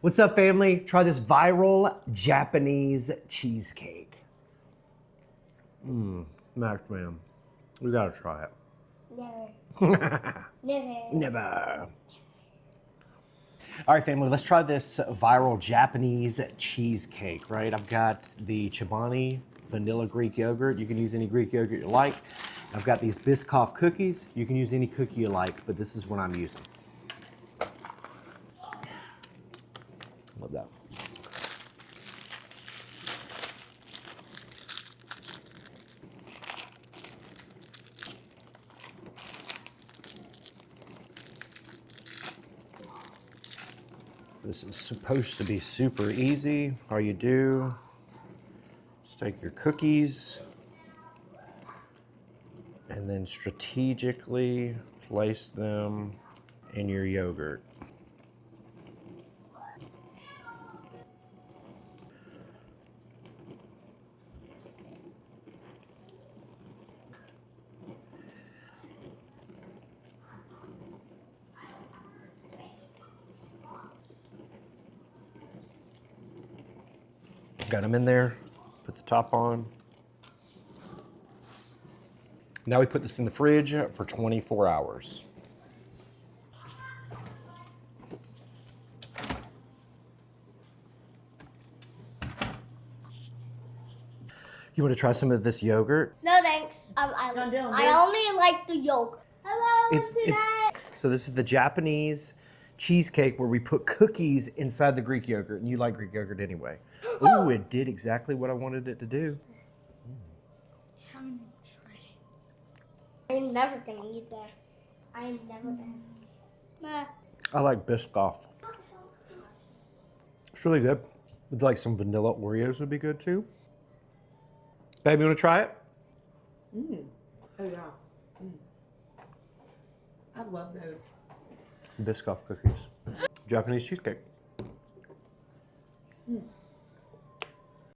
What's up, family? Try this viral Japanese cheesecake. Max, man, we gotta try it. Never. Never. Never. All right, family, let's try this viral Japanese cheesecake, right? I've got the Chobani vanilla Greek yogurt. You can use any Greek yogurt you like. I've got these Biscoff cookies. You can use any cookie you like, but this is what I'm using. Love that. This is supposed to be super easy. All you do is take your cookies and then strategically place them in your yogurt. Got them in there, put the top on. Now we put this in the fridge for 24 hours. You want to try some of this yogurt? No thanks. I only like the yolk. Hello, So this is the Japanese cheesecake where we put cookies inside the Greek yogurt, and you like Greek yogurt anyway. Ooh, it did exactly what I wanted it to do. I'm never gonna eat that. I'm never gonna. I like Biscoff. It's really good. With like some vanilla Oreos would be good too. Babe, you want to try it? Oh yeah. I love those. Biscoff cookies. Japanese cheesecake.